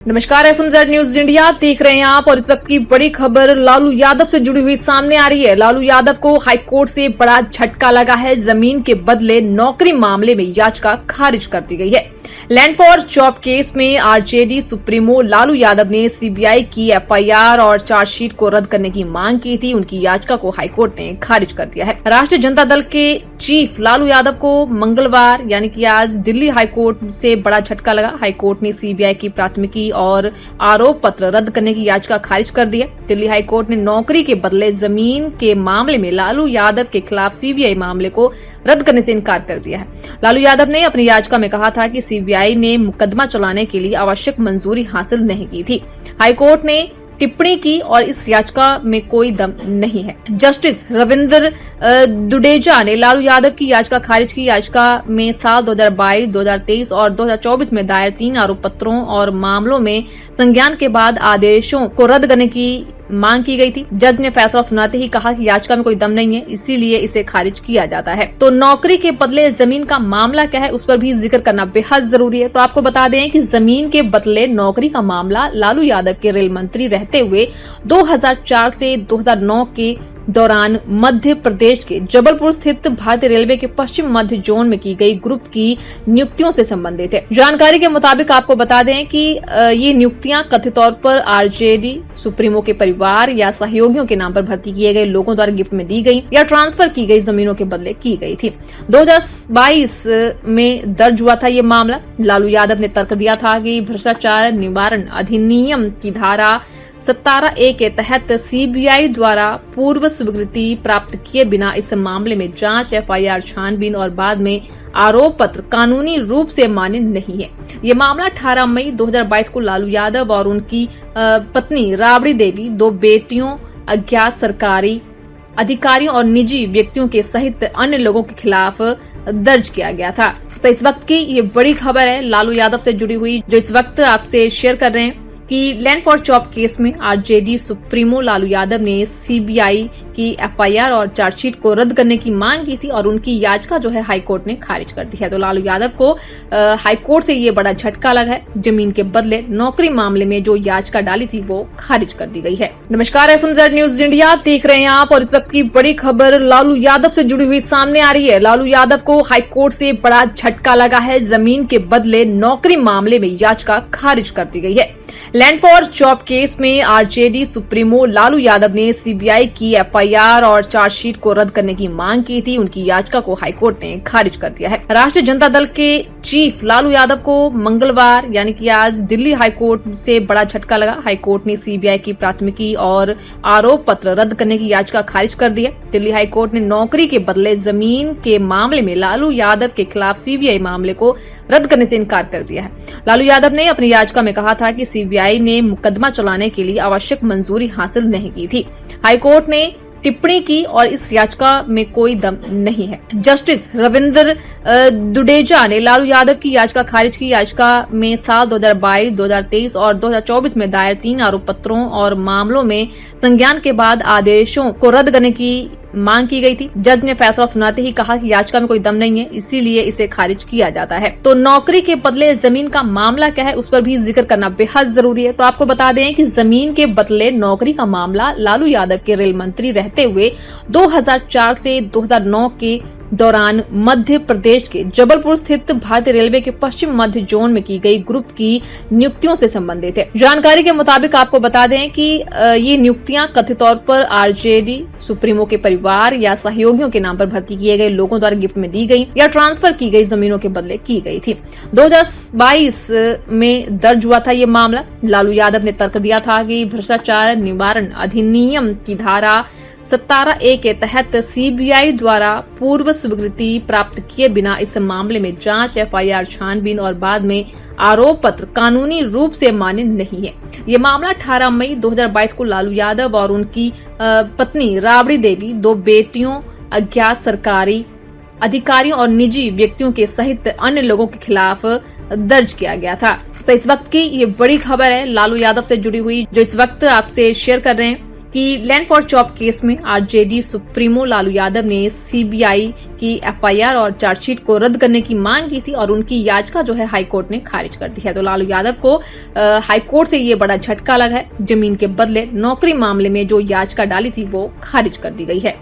नमस्कार, FMZ news India देख रहे हैं आप और इस वक्त की बड़ी खबर लालू यादव से जुड़ी हुई सामने आ रही है। लालू यादव को हाईकोर्ट से बड़ा झटका लगा है। जमीन के बदले नौकरी मामले में याचिका खारिज कर दी गई है। लैंड फॉर जॉब केस में आरजेडी सुप्रीमो लालू यादव ने सीबीआई की FIR और चार्जशीट को रद्द करने की मांग की थी। उनकी याचिका को हाईकोर्ट ने खारिज कर दिया है। राष्ट्रीय जनता दल के चीफ लालू यादव को मंगलवार यानी कि आज दिल्ली हाईकोर्ट से बड़ा झटका लगा। हाईकोर्ट ने सीबीआई की प्राथमिकी और आरोप पत्र रद्द करने की याचिका खारिज कर दी है। दिल्ली हाईकोर्ट ने नौकरी के बदले जमीन के मामले में लालू यादव के खिलाफ सीबीआई मामले को रद्द करने से इनकार कर दिया है। लालू यादव ने अपनी याचिका में कहा था कि सीबीआई ने मुकदमा चलाने के लिए आवश्यक मंजूरी हासिल नहीं की थी। हाईकोर्ट ने टिप्पणी की और इस याचिका में कोई दम नहीं है। जस्टिस रविंद्र दुडेजा ने लालू यादव की याचिका खारिज की। याचिका में साल 2022, 2023 और 2024 में दायर 3 आरोप पत्रों और मामलों में संज्ञान के बाद आदेशों को रद्द करने की मांग की गई थी। जज ने फैसला सुनाते ही कहा कि याचिका में कोई दम नहीं है, इसीलिए इसे खारिज किया जाता है। तो नौकरी के बदले जमीन का मामला क्या है, उस पर भी जिक्र करना बेहद जरूरी है। तो आपको बता दें कि जमीन के बदले नौकरी का मामला लालू यादव के रेल मंत्री रहते हुए 2004 से 2009 के दौरान मध्य प्रदेश के जबलपुर स्थित भारतीय रेलवे के पश्चिम मध्य जोन में की गई ग्रुप की नियुक्तियों से संबंधित है। जानकारी के मुताबिक आपको बता दें कि ये नियुक्तियां कथित तौर पर आरजेडी सुप्रीमो के परिवार या सहयोगियों के नाम पर भर्ती किए गए लोगों द्वारा गिफ्ट में दी गई या ट्रांसफर की गई जमीनों के बदले की गई थी। 2022 में दर्ज हुआ था ये मामला। लालू यादव ने तर्क दिया था कि भ्रष्टाचार निवारण अधिनियम की धारा 17A के तहत सीबीआई द्वारा पूर्व स्वीकृति प्राप्त किए बिना इस मामले में जांच, FIR, छानबीन और बाद में आरोप पत्र कानूनी रूप से मान्य नहीं है। ये मामला 18 मई 2022 को लालू यादव और उनकी पत्नी राबड़ी देवी, 2 बेटियों, अज्ञात सरकारी अधिकारियों और निजी व्यक्तियों के सहित अन्य लोगों के खिलाफ दर्ज किया गया था। तो इस वक्त की ये बड़ी खबर है लालू यादव से जुड़ी हुई, जो इस वक्त आपसे शेयर कर रहे हैं कि लैंड फॉर जॉब केस में आरजेडी सुप्रीमो लालू यादव ने सीबीआई की FIR और चार्जशीट को रद्द करने की मांग की थी और उनकी याचिका जो है हाईकोर्ट ने खारिज कर दी है। तो लालू यादव को हाईकोर्ट से ये बड़ा झटका लगा है। जमीन के बदले नौकरी मामले में जो याचिका डाली थी वो खारिज कर दी गई है। नमस्कार, FMZ न्यूज इंडिया देख रहे हैं आप और इस वक्त की बड़ी खबर लालू यादव से जुड़ी हुई सामने आ रही है। लालू यादव को हाईकोर्ट से बड़ा झटका लगा है। जमीन के बदले नौकरी मामले में याचिका खारिज कर दी गई है। लैंड फॉर जॉब केस में आरजेडी सुप्रीमो लालू यादव ने सीबीआई की FIR और चार्जशीट को रद्द करने की मांग की थी। उनकी याचिका को हाईकोर्ट ने खारिज कर दिया है। राष्ट्रीय जनता दल के चीफ लालू यादव को मंगलवार यानी कि आज दिल्ली हाईकोर्ट से बड़ा झटका लगा। हाईकोर्ट ने सीबीआई की प्राथमिकी और आरोप पत्र रद्द करने की याचिका खारिज कर दी है। दिल्ली हाईकोर्ट ने नौकरी के बदले जमीन के मामले में लालू यादव के खिलाफ सीबीआई मामले को रद्द करने से इनकार कर दिया है। लालू यादव ने अपनी याचिका में कहा था कि सीबीआई ने मुकदमा चलाने के लिए आवश्यक मंजूरी हासिल नहीं की थी। हाईकोर्ट ने टिप्पणी की और इस याचिका में कोई दम नहीं है। जस्टिस रविंद्र दुडेजा ने लालू यादव की याचिका खारिज की। याचिका में साल 2022, 2023 और 2024 में दायर 3 आरोप पत्रों और मामलों में संज्ञान के बाद आदेशों को रद्द करने की मांग की गई थी। जज ने फैसला सुनाते ही कहा कि याचिका में कोई दम नहीं है, इसीलिए इसे खारिज किया जाता है। तो नौकरी के बदले जमीन का मामला क्या है, उस पर भी जिक्र करना बेहद जरूरी है। तो आपको बता दें कि जमीन के बदले नौकरी का मामला लालू यादव के रेल मंत्री रहते हुए 2004 से 2009 के दौरान मध्य प्रदेश के जबलपुर स्थित भारतीय रेलवे के पश्चिम मध्य जोन में की गई ग्रुप की नियुक्तियों से संबंधित है। जानकारी के मुताबिक आपको बता दें कि ये नियुक्तियां कथित तौर पर आरजेडी सुप्रीमो के परिवार या सहयोगियों के नाम पर भर्ती किए गए लोगों द्वारा गिफ्ट में दी गई या ट्रांसफर की गई जमीनों के बदले की गई थी। 2022 में दर्ज हुआ था ये मामला। लालू यादव ने तर्क दिया था कि भ्रष्टाचार निवारण अधिनियम की धारा 17A के तहत सीबीआई द्वारा पूर्व स्वीकृति प्राप्त किए बिना इस मामले में जांच, FIR, छानबीन और बाद में आरोप पत्र कानूनी रूप से मान्य नहीं है। ये मामला 18 मई 2022 को लालू यादव और उनकी पत्नी राबड़ी देवी, 2 बेटियों, अज्ञात सरकारी अधिकारियों और निजी व्यक्तियों के सहित अन्य लोगों के खिलाफ दर्ज किया गया था। तो इस वक्त की ये बड़ी खबर है लालू यादव से जुड़ी हुई, जो इस वक्त आपसे शेयर कर रहे हैं कि लैंड फॉर जॉब केस में आरजेडी सुप्रीमो लालू यादव ने सीबीआई की एफआईआर और चार्जशीट को रद्द करने की मांग की थी और उनकी याचिका जो है हाईकोर्ट ने खारिज कर दी है। तो लालू यादव को हाईकोर्ट से ये बड़ा झटका लगा है। जमीन के बदले नौकरी मामले में जो याचिका डाली थी वो खारिज कर दी गई है।